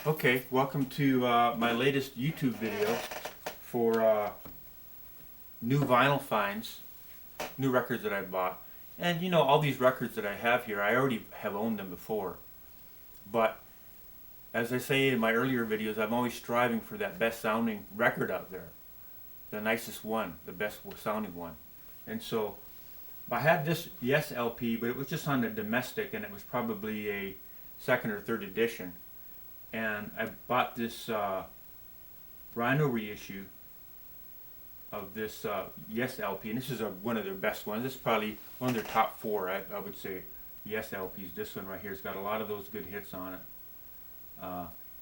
Okay, welcome to my latest YouTube video for new vinyl finds, new records that I bought. And you know, all these records that I have here, I already have owned them before. But as I say in my earlier videos, I'm always striving for that best sounding record out there. The nicest one, the best sounding one. And so I had this Yes LP, but it was just on the domestic, and it was probably a second or third edition. And I bought this Rhino reissue of this Yes LP, and this is one of their best ones. This is probably one of their top four, I would say. Yes LPs. This one right here has got a lot of those good hits on it,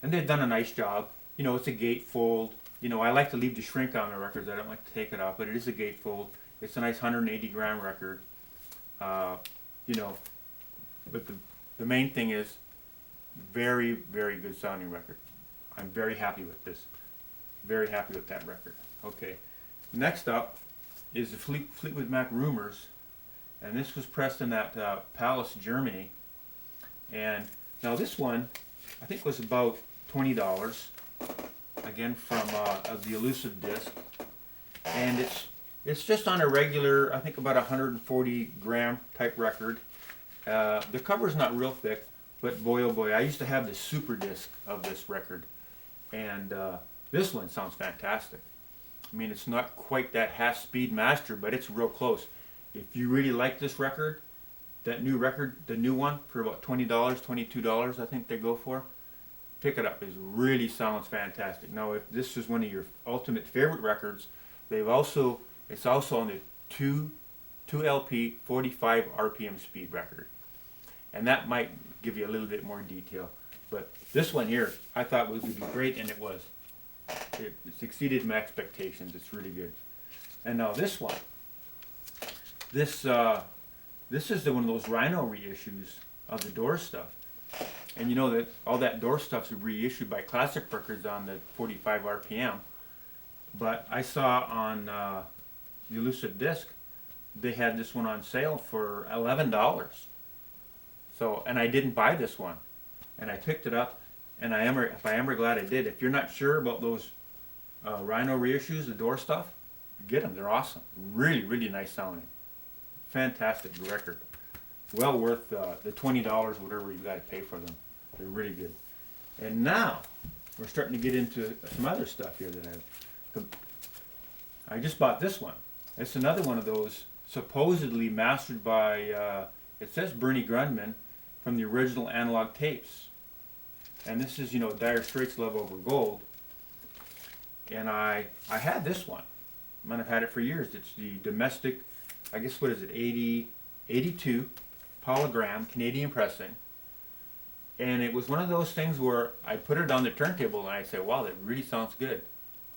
and they've done a nice job. You know, it's a gatefold. You know, I like to leave the shrink on my records. I don't like to take it off, but it is a gatefold. It's a nice 180 gram record. You know, but the main thing is, very, very good sounding record. I'm very happy with this. Very happy with that record. Okay. Next up is the Fleetwood Mac Rumours, and this was pressed in that Pallas Germany. And now this one, I think, was about $20. Again, from the elusive disc, and it's just on a regular, I think, about 140 gram type record. The cover's not real thick. But boy, oh boy, I used to have the super disc of this record, and this one sounds fantastic. I mean, it's not quite that half-speed master, but it's real close. If you really like this record, that new record, the new one, for about $20, $22, I think they go for, pick it up. It really sounds fantastic. Now, if this is one of your ultimate favorite records, it's also on the 2 LP 45 RPM speed record. And that might give you a little bit more detail. But this one here, I thought would be great, and it was. It exceeded my expectations. It's really good. And now this one. This is one of those Rhino reissues of the Doors stuff. And you know that all that Doors stuff's reissued by Classic Records on the 45 RPM. But I saw on the elusive disc, they had this one on sale for $11. So, and I didn't buy this one, and I picked it up, and I am glad I did. If you're not sure about those Rhino reissues, the Door stuff, get them. They're awesome. Really, really nice sounding. Fantastic record. Well worth the $20, whatever you got to pay for them. They're really good. And now we're starting to get into some other stuff here that I just bought this one. It's another one of those supposedly mastered by it says Bernie Grundman, from the original analog tapes. And this is, you know, Dire Straits Love Over Gold. And I had this one. I might have had it for years. It's the domestic, I guess, what is it, 82 polygram Canadian pressing. And it was one of those things where I put it on the turntable and I say, wow, that really sounds good.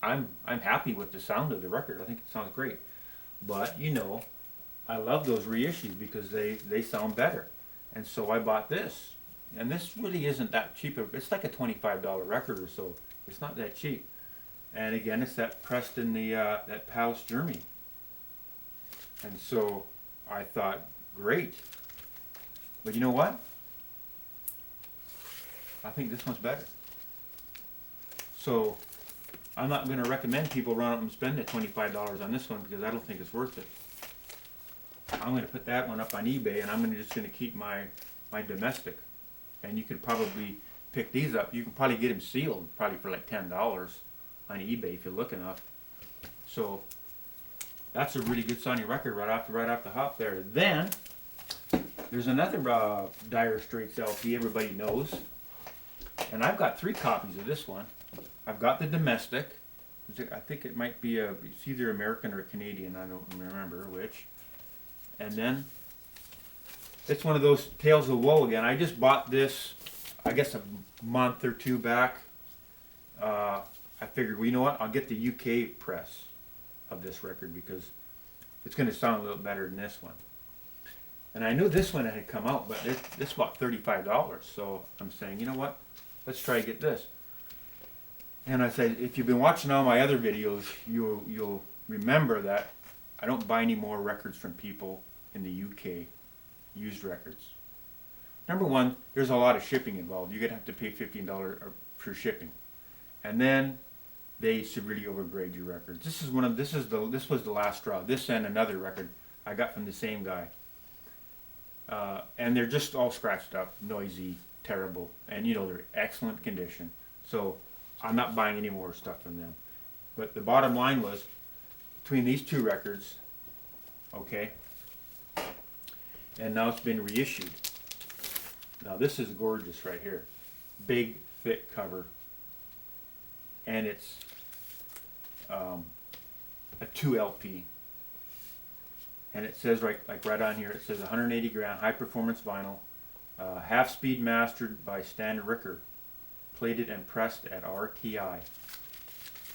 I'm happy with the sound of the record. I think it sounds great. But, you know, I love those reissues because they sound better. And so I bought this. And this really isn't that cheap. It's like a $25 record or so. It's not that cheap. And again, it's that pressed in the that Pallas Germany. And so I thought, great. But you know what? I think this one's better. So I'm not going to recommend people run up and spend the $25 on this one because I don't think it's worth it. I'm going to put that one up on eBay, and I'm just going to keep my domestic. And you could probably pick these up. You can probably get them sealed, probably for like $10 on eBay if you look enough. So that's a really good sounding record right off the hop there. Then there's another Dire Straits LP everybody knows, and I've got 3 copies of this one. I've got the domestic. I think it might be it's either American or Canadian. I don't remember which. And then it's one of those Tales of Woe again. I just bought this, I guess, a month or 2 back. I figured, well, you know what? I'll get the UK press of this record because it's going to sound a little better than this one. And I knew this one had come out, but this bought $35. So I'm saying, you know what? Let's try to get this. And I said, if you've been watching all my other videos, you'll remember that I don't buy any more records from people in the UK, used records. Number one, there's a lot of shipping involved. You're going to have to pay $15 or for shipping. And then they severely overgrade your records. This was the last straw. This and another record I got from the same guy. And they're just all scratched up, noisy, terrible, and you know they're excellent condition. So I'm not buying any more stuff from them. But the bottom line was, between these two records, okay, and now it's been reissued. Now this is gorgeous right here. Big, thick cover. And it's a 2 LP. And it says right on here, it says 180 gram high performance vinyl, half speed mastered by Stan Ricker, plated and pressed at RTI.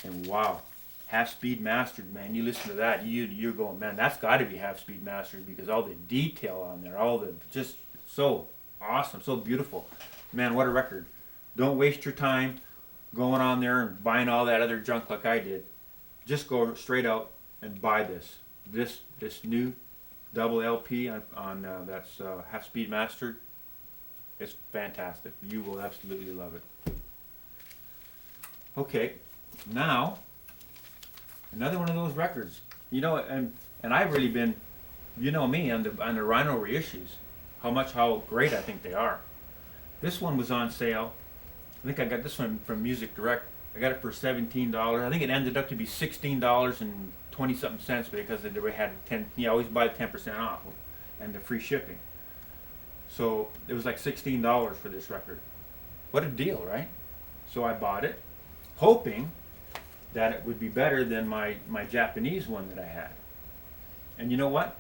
And wow, half speed mastered, man, you listen to that, you're going, man, that's got to be half speed mastered, because all the detail on there, all the, just so awesome, so beautiful. Man, what a record. Don't waste your time going on there and buying all that other junk like I did. Just go straight out and buy this new double LP on that's half speed mastered. It's fantastic. You will absolutely love it. Okay, now another one of those records. You know, and I've really been, you know me, on the Rhino reissues, how great I think they are. This one was on sale. I think I got this one from Music Direct. I got it for $17. I think it ended up to be $16.20 because they had 10. You always buy 10% off and the free shipping. So it was like $16 for this record. What a deal, right? So I bought it, hoping that it would be better than my Japanese one that I had. And you know what?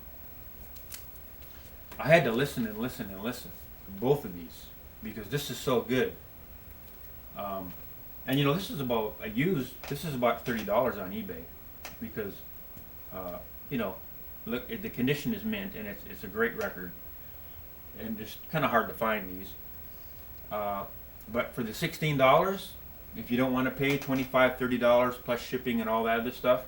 I had to listen and listen and listen to both of these because this is so good. And you know, this is about this is about $30 on eBay because you know, look, the condition is mint and it's a great record, and it's kind of hard to find these. But for the $16, if you don't want to pay $25, $30 plus shipping and all that other stuff,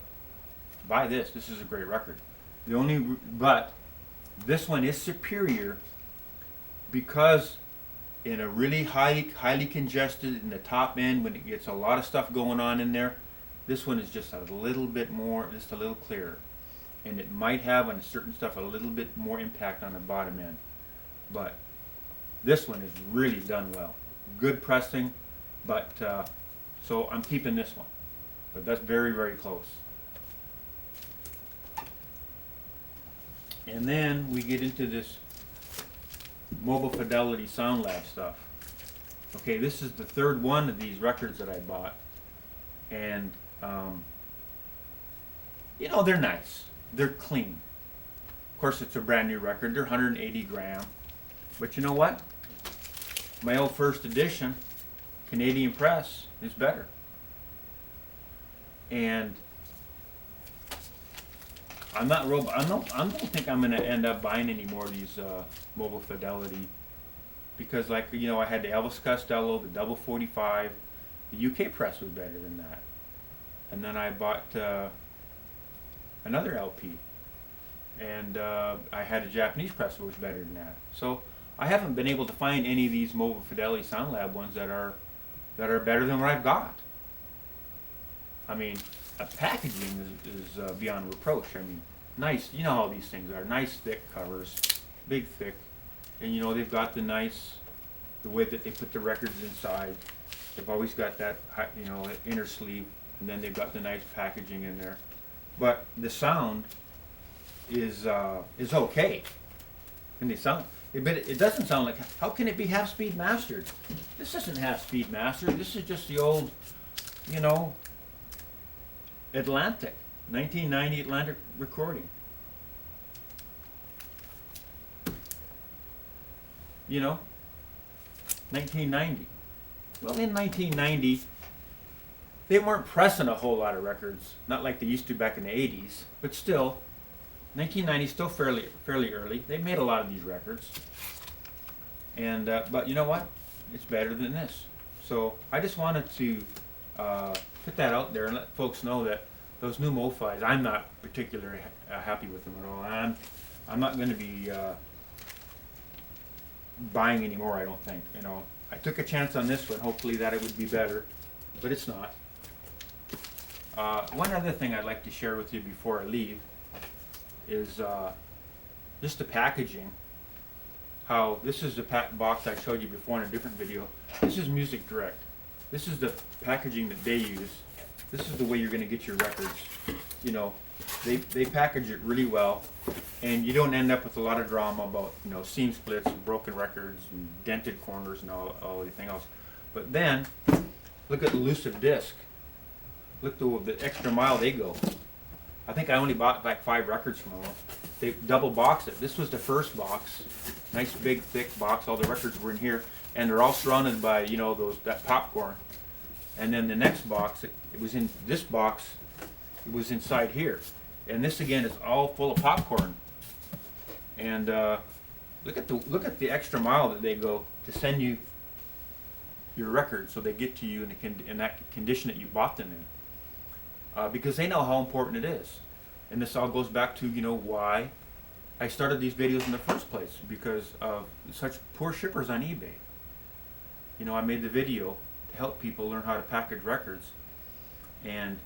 buy this. This is a great record. But this one is superior because in a really highly congested in the top end, when it gets a lot of stuff going on in there, this one is just a little bit more, just a little clearer, and it might have on certain stuff a little bit more impact on the bottom end. But this one is really done well. Good pressing, but so I'm keeping this one. But that's very, very close. And then we get into this Mobile Fidelity Sound Lab stuff. Okay, this is the third one of these records that I bought, and you know, they're nice, they're clean. Of course, it's a brand new record. They're 180 gram, but you know what? My old first edition Canadian press is better, and I don't think I'm going to end up buying any more of these Mobile Fidelity, because, like, you know, I had the Elvis Costello, the double 45. The UK press was better than that, and then I bought another LP, and I had a Japanese press that was better than that. So I haven't been able to find any of these Mobile Fidelity Sound Lab ones that are better than what I've got. I mean, packaging is beyond reproach. I mean, nice, you know how these things are. Nice thick covers, big thick, and you know they've got the way that they put the records inside. They've always got that, you know, inner sleeve, and then they've got the nice packaging in there. But the sound is okay, and but it doesn't sound like. How can it be half speed mastered? This isn't half speed mastered. This is just the old, you know, Atlantic, 1990 Atlantic recording. You know, 1990. Well, in 1990, they weren't pressing a whole lot of records, not like they used to back in the 80s, but still, 1990 is still fairly early. They made a lot of these records, and but you know what? It's better than this. So I just wanted to put that out there and let folks know that those new MoFis, I'm not particularly happy with them at all. I'm not going to be buying any more, I don't think. You know, I took a chance on this one, hopefully that it would be better, but it's not. One other thing I'd like to share with you before I leave is just the packaging. How this is the box I showed you before in a different video. This is Music Direct. This is the packaging that they use. This is the way you're going to get your records. You know, they package it really well, and you don't end up with a lot of drama about, you know, seam splits and broken records and dented corners and all everything else. But then look at elusive disc. Look the extra mile they go. I think I only bought like 5 records from them. They double boxed it. This was the first box, nice big thick box. All the records were in here, and they're all surrounded by, you know, that popcorn. And then the next box, it was in this box. It was inside here, and this again is all full of popcorn. And look at the extra mile that they go to send you your records, so they get to you in that condition that you bought them in, because they know how important it is. And this all goes back to, you know, why I started these videos in the first place, because of such poor shippers on eBay. You know, I made the video to help people learn how to package records, and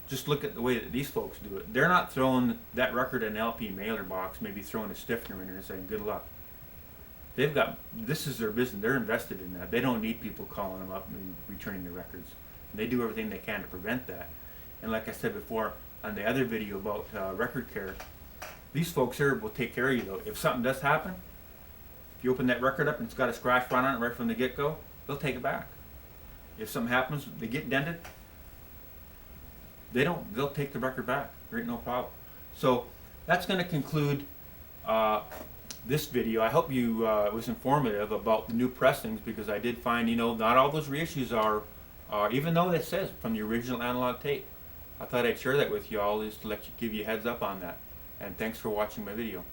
just look at the way that these folks do it. They're not throwing that record in an LP mailer box, maybe throwing a stiffener in there and saying good luck. This is their business. They're invested in that. They don't need people calling them up and returning their records. And they do everything they can to prevent that. And like I said before on the other video about record care, these folks here will take care of you though. If something does happen, if you open that record up and it's got a scratch on it right from the get-go, they'll take it back. If something happens, they get dented, they'll take the record back. There ain't no problem. So that's going to conclude this video. I hope you it was informative about the new pressings, because I did find, you know, not all those reissues are even though it says from the original analog tape. I thought I'd share that with you all, just to give you a heads up on that. And thanks for watching my video.